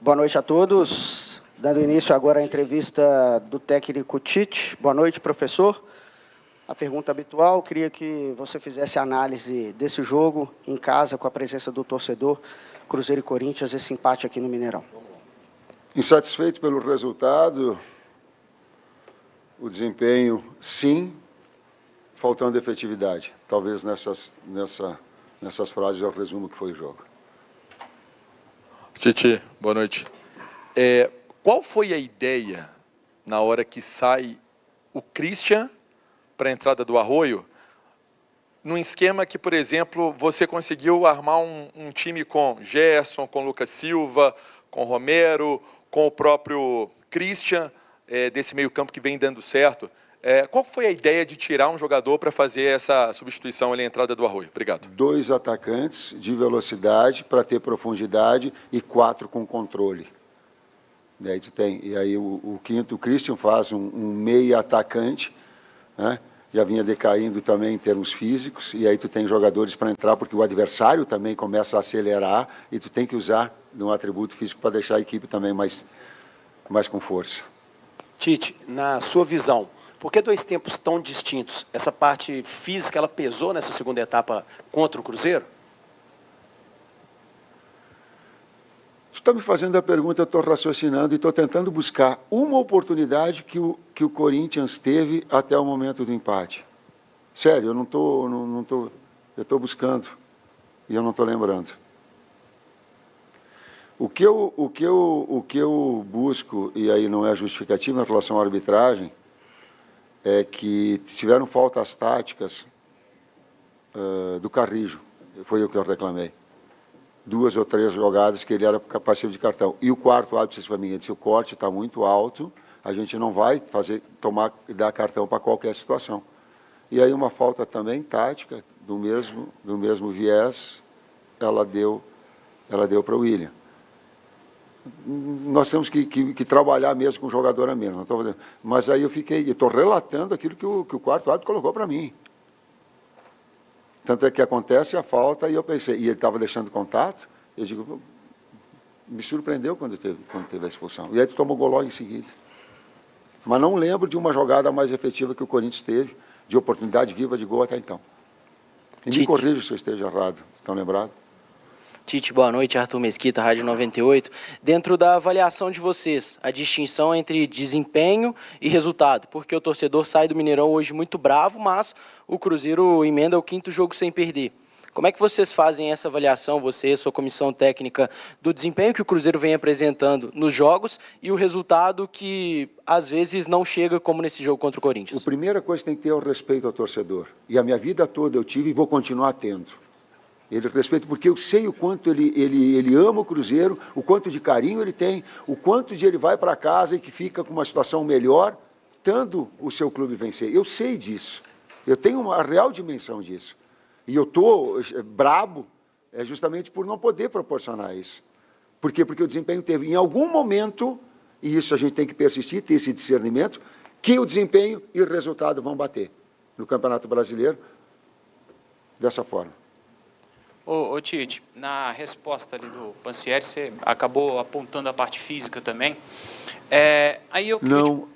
Boa noite a todos. Dando início agora à entrevista do técnico Tite. Boa noite, professor. A pergunta habitual, queria que você fizesse a análise desse jogo em casa, com a presença do torcedor, Cruzeiro e Corinthians, esse empate aqui no Mineirão. Insatisfeito pelo resultado, o desempenho, sim, faltando efetividade. Talvez nessas frases eu resumo o que foi o jogo. Tite, boa noite. Qual foi a ideia na hora que sai o Christian para a entrada do Arroio, num esquema que, por exemplo, você conseguiu armar um time com Gerson, com Lucas Silva, com Romero, com o próprio Christian, desse meio campo que vem dando certo? Qual foi a ideia de tirar um jogador para fazer essa substituição ali, a entrada do Arroio? Obrigado. 2 atacantes de velocidade para ter profundidade e 4 com controle. E aí o quinto, o Christian, faz um meia atacante, né? Já vinha decaindo também em termos físicos, e aí tu tem jogadores para entrar, porque o adversário também começa a acelerar, e tu tem que usar um atributo físico para deixar a equipe também mais com força. Tite, na sua visão, por que 2 tempos tão distintos? Essa parte física, ela pesou nessa segunda etapa contra o Cruzeiro? Tu está me fazendo a pergunta, eu estou raciocinando e estou tentando buscar uma oportunidade que o Corinthians teve até o momento do empate. Sério, eu eu estou buscando e eu não estou lembrando. O que eu busco, e aí não é justificativo em relação à arbitragem, é que tiveram faltas táticas do Carrijo, foi o que eu reclamei. 2 ou 3 jogadas que ele era passivo de cartão. E o quarto árbitro disse para mim, ele disse, o corte está muito alto, a gente não vai dar cartão para qualquer situação. E aí uma falta também tática, do mesmo viés, ela deu para o William. Nós temos que trabalhar mesmo com o jogador a menos. Mas aí eu estou relatando aquilo que o quarto árbitro colocou para mim. Tanto é que acontece a falta e eu pensei, e ele estava deixando contato, eu digo, me surpreendeu quando teve a expulsão. E aí tu tomou gol logo em seguida. Mas não lembro de uma jogada mais efetiva que o Corinthians teve, de oportunidade viva de gol até então. E me corrija se eu esteja errado, estão lembrados? Tite, boa noite, Arthur Mesquita, Rádio 98. Dentro da avaliação de vocês, a distinção entre desempenho e resultado, porque o torcedor sai do Mineirão hoje muito bravo, mas o Cruzeiro emenda o 5º jogo sem perder. Como é que vocês fazem essa avaliação, você, sua comissão técnica, do desempenho que o Cruzeiro vem apresentando nos jogos e o resultado que, às vezes, não chega como nesse jogo contra o Corinthians? A primeira coisa que tem que ter é o respeito ao torcedor. E a minha vida toda eu tive e vou continuar tendo. Ele respeita, porque eu sei o quanto ele ama o Cruzeiro, o quanto de carinho ele tem, o quanto de ele vai para casa e que fica com uma situação melhor, estando o seu clube vencer. Eu sei disso. Eu tenho uma real dimensão disso. E eu estou brabo justamente por não poder proporcionar isso. Por quê? Porque o desempenho teve, em algum momento, e isso a gente tem que persistir, ter esse discernimento, que o desempenho e o resultado vão bater no Campeonato Brasileiro dessa forma. Ô Tite, na resposta ali do Pansieri, você acabou apontando a parte física também.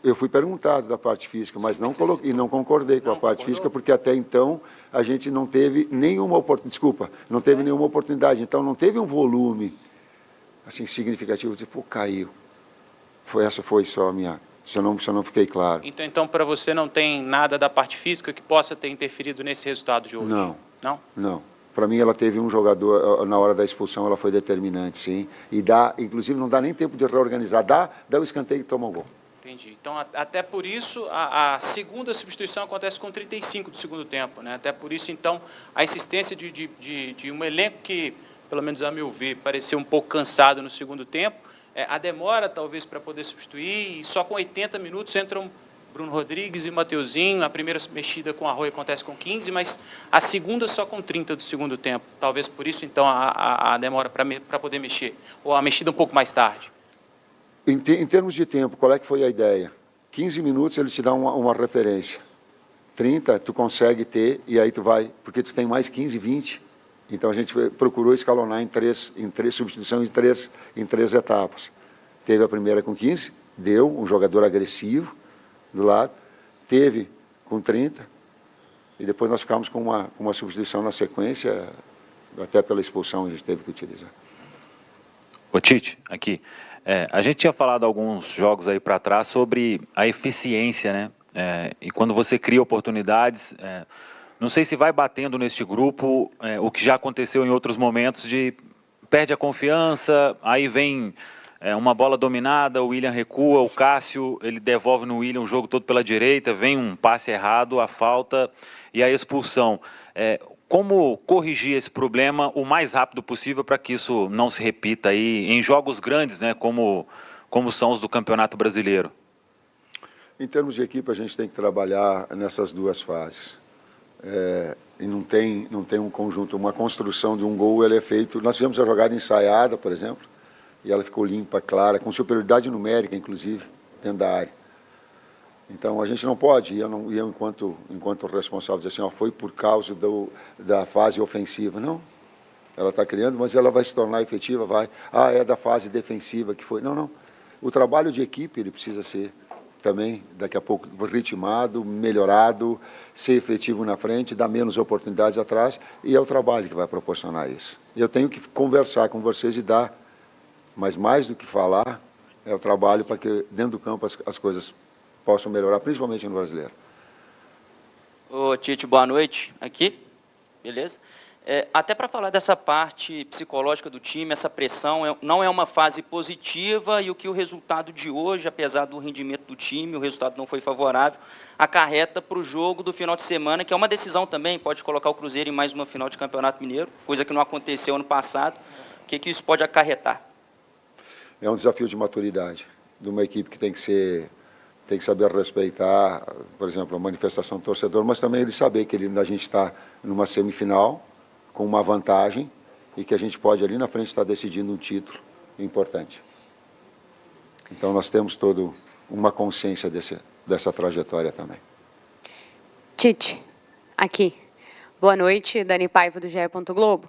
Eu fui perguntado da parte física, mas não coloquei, e não concordei com a parte física, porque até então a gente não teve nenhuma oportunidade, não teve nenhuma oportunidade, então não teve um volume assim, significativo, tipo, caiu. Essa foi só a minha, se eu não fiquei claro. Então para você não tem nada da parte física que possa ter interferido nesse resultado de hoje? Não. Não? Não. Para mim, ela teve um jogador, na hora da expulsão, ela foi determinante, sim. E inclusive, não dá nem tempo de reorganizar. Dá o escanteio e toma o gol. Entendi. Então, até por isso, a segunda substituição acontece com 35 do segundo tempo, né? Até por isso, então, a insistência de um elenco que, pelo menos a meu ver, pareceu um pouco cansado no segundo tempo, a demora, talvez, para poder substituir, e só com 80 minutos entram Bruno Rodrigues e Mateuzinho. A primeira mexida com o Arroio acontece com 15, mas a segunda só com 30 do segundo tempo. Talvez por isso, então, a demora para poder mexer, ou a mexida um pouco mais tarde. Em termos de tempo, qual é que foi a ideia? 15 minutos ele te dá uma referência. 30 tu consegue ter, e aí tu vai, porque tu tem mais 15, 20. Então a gente procurou escalonar em três substituições em três etapas. Teve a primeira com 15, deu um jogador agressivo do lado, teve com 30, e depois nós ficamos com uma substituição na sequência, até pela expulsão a gente teve que utilizar. Ô Tite, aqui, a gente tinha falado alguns jogos aí para trás sobre a eficiência, né? E quando você cria oportunidades, não sei se vai batendo neste grupo o que já aconteceu em outros momentos de perde a confiança, aí vem uma bola dominada, o William recua, o Cássio, ele devolve no William o jogo todo pela direita, vem um passe errado, a falta e a expulsão. Como corrigir esse problema o mais rápido possível para que isso não se repita aí em jogos grandes, né, como são os do Campeonato Brasileiro? Em termos de equipe, a gente tem que trabalhar nessas duas fases. E não tem um conjunto, uma construção de um gol, ele é feito... Nós fizemos a jogada ensaiada, por exemplo, e ela ficou limpa, clara, com superioridade numérica, inclusive, dentro da área. Então, a gente não pode, eu enquanto responsável, dizer assim, ó, foi por causa da fase ofensiva. Não, ela está criando, mas ela vai se tornar efetiva, vai. É da fase defensiva que foi. Não. O trabalho de equipe, ele precisa ser também, daqui a pouco, ritmado, melhorado, ser efetivo na frente, dar menos oportunidades atrás, e é o trabalho que vai proporcionar isso. Eu tenho que conversar com vocês e dar, mas mais do que falar, é o trabalho para que dentro do campo as coisas possam melhorar, principalmente no brasileiro. Ô Tite, boa noite, aqui, beleza? Até para falar dessa parte psicológica do time, essa pressão não é uma fase positiva e o que o resultado de hoje, apesar do rendimento do time, o resultado não foi favorável, acarreta para o jogo do final de semana, que é uma decisão também, pode colocar o Cruzeiro em mais uma final de Campeonato Mineiro, coisa que não aconteceu ano passado. O que isso pode acarretar? É um desafio de maturidade, de uma equipe que tem que saber respeitar, por exemplo, a manifestação do torcedor, mas também ele saber que a gente está numa semifinal, com uma vantagem, e que a gente pode ali na frente estar decidindo um título importante. Então nós temos toda uma consciência dessa trajetória também. Tite, aqui. Boa noite, Dani Paiva do GE. Globo.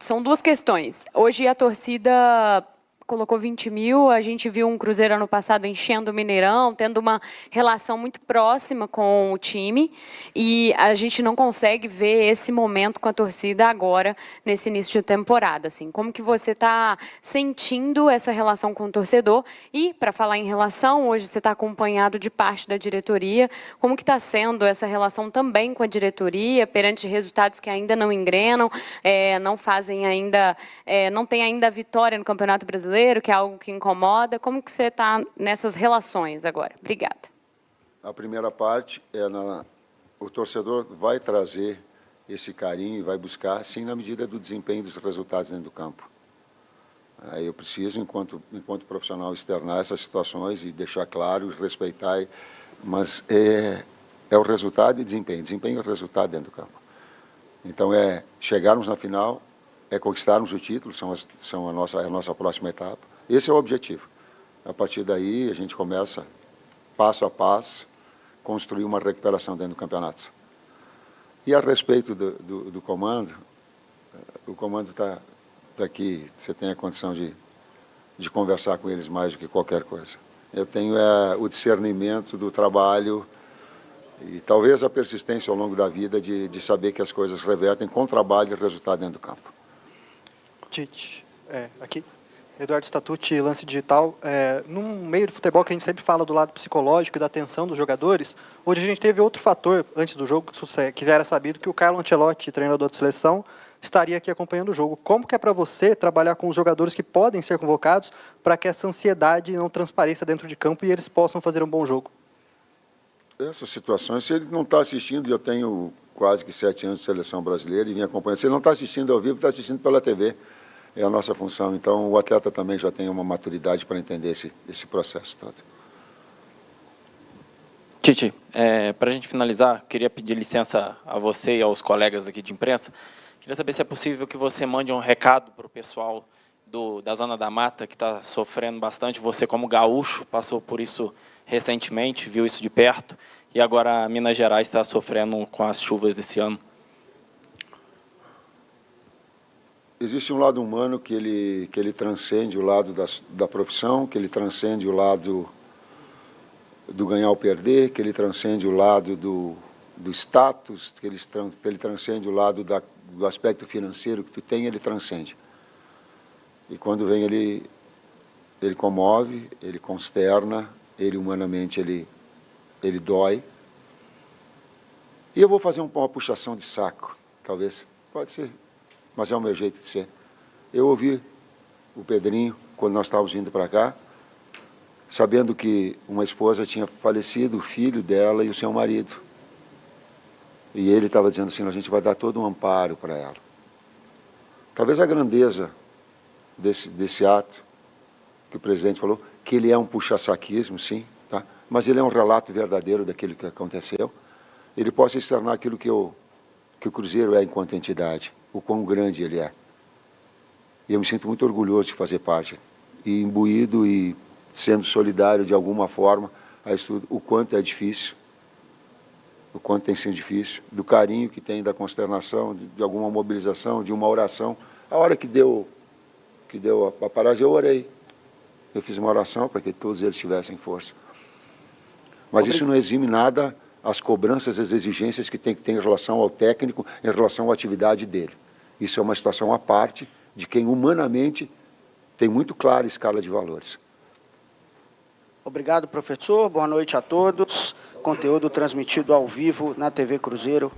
São duas questões. Hoje a torcida colocou 20 mil, a gente viu um Cruzeiro ano passado enchendo o Mineirão, tendo uma relação muito próxima com o time, e a gente não consegue ver esse momento com a torcida agora, nesse início de temporada. Assim, como que você está sentindo essa relação com o torcedor? E, para falar em relação, hoje você está acompanhado de parte da diretoria, como que está sendo essa relação também com a diretoria, perante resultados que ainda não engrenam, não fazem ainda, não tem ainda a vitória no Campeonato Brasileiro, que é algo que incomoda. Como que você está nessas relações agora? Obrigada. A primeira parte o torcedor vai trazer esse carinho e vai buscar, sim, na medida do desempenho dos resultados dentro do campo. Aí eu preciso, enquanto profissional, externar essas situações e deixar claro, mas é o resultado e desempenho. Desempenho é o resultado dentro do campo. Então, chegarmos na final, conquistarmos o título, são a nossa próxima etapa. Esse é o objetivo. A partir daí, a gente começa, passo a passo, construir uma recuperação dentro do campeonato. E a respeito do comando, o comando está aqui, você tem a condição de conversar com eles mais do que qualquer coisa. Eu tenho o discernimento do trabalho e talvez a persistência ao longo da vida de saber que as coisas revertem com trabalho e resultado dentro do campo. Tite, aqui, Eduardo Statucci, Lance Digital. No meio do futebol que a gente sempre fala do lado psicológico e da tensão dos jogadores, hoje a gente teve outro fator antes do jogo, que era sabido que o Carlo Ancelotti, treinador de seleção, estaria aqui acompanhando o jogo. Como que é para você trabalhar com os jogadores que podem ser convocados para que essa ansiedade não transpareça dentro de campo e eles possam fazer um bom jogo? Essas situações, se ele não está assistindo, eu tenho quase que 7 anos de seleção brasileira e vim acompanhando. Se ele não está assistindo ao vivo, está assistindo pela TV. É a nossa função. Então, o atleta também já tem uma maturidade para entender esse processo todo. Tite, para a gente finalizar, queria pedir licença a você e aos colegas daqui de imprensa. Queria saber se é possível que você mande um recado para o pessoal da Zona da Mata, que está sofrendo bastante. Você, como gaúcho, passou por isso recentemente, viu isso de perto, e agora Minas Gerais está sofrendo com as chuvas desse ano. existe um lado humano que ele transcende o lado da profissão, que ele transcende o lado do ganhar ou perder, que ele transcende o lado do status, que ele transcende o lado do aspecto financeiro que tu tem, ele transcende. E quando vem ele comove, ele consterna, ele humanamente ele dói. E eu vou fazer uma puxação de saco, talvez, pode ser, mas é o meu jeito de ser. Eu ouvi o Pedrinho, quando nós estávamos vindo para cá, sabendo que uma esposa tinha falecido, o filho dela e o seu marido. E ele estava dizendo assim, a gente vai dar todo um amparo para ela. Talvez a grandeza desse ato, que o presidente falou, que ele é um puxa-saquismo, sim, tá? Mas ele é um relato verdadeiro daquilo que aconteceu. Ele possa externar aquilo que o Cruzeiro é enquanto entidade, o quão grande ele é. E eu me sinto muito orgulhoso de fazer parte, e imbuído e sendo solidário de alguma forma a isso tudo, o quanto é difícil, o quanto tem sido difícil, do carinho que tem, da consternação, de alguma mobilização, de uma oração. A hora que deu a paragem, eu orei. Eu fiz uma oração para que todos eles tivessem força. Mas isso não exime nada as cobranças, as exigências que tem que ter em relação ao técnico, em relação à atividade dele. Isso é uma situação à parte de quem humanamente tem muito clara a escala de valores. Obrigado, professor. Boa noite a todos. Conteúdo transmitido ao vivo na TV Cruzeiro.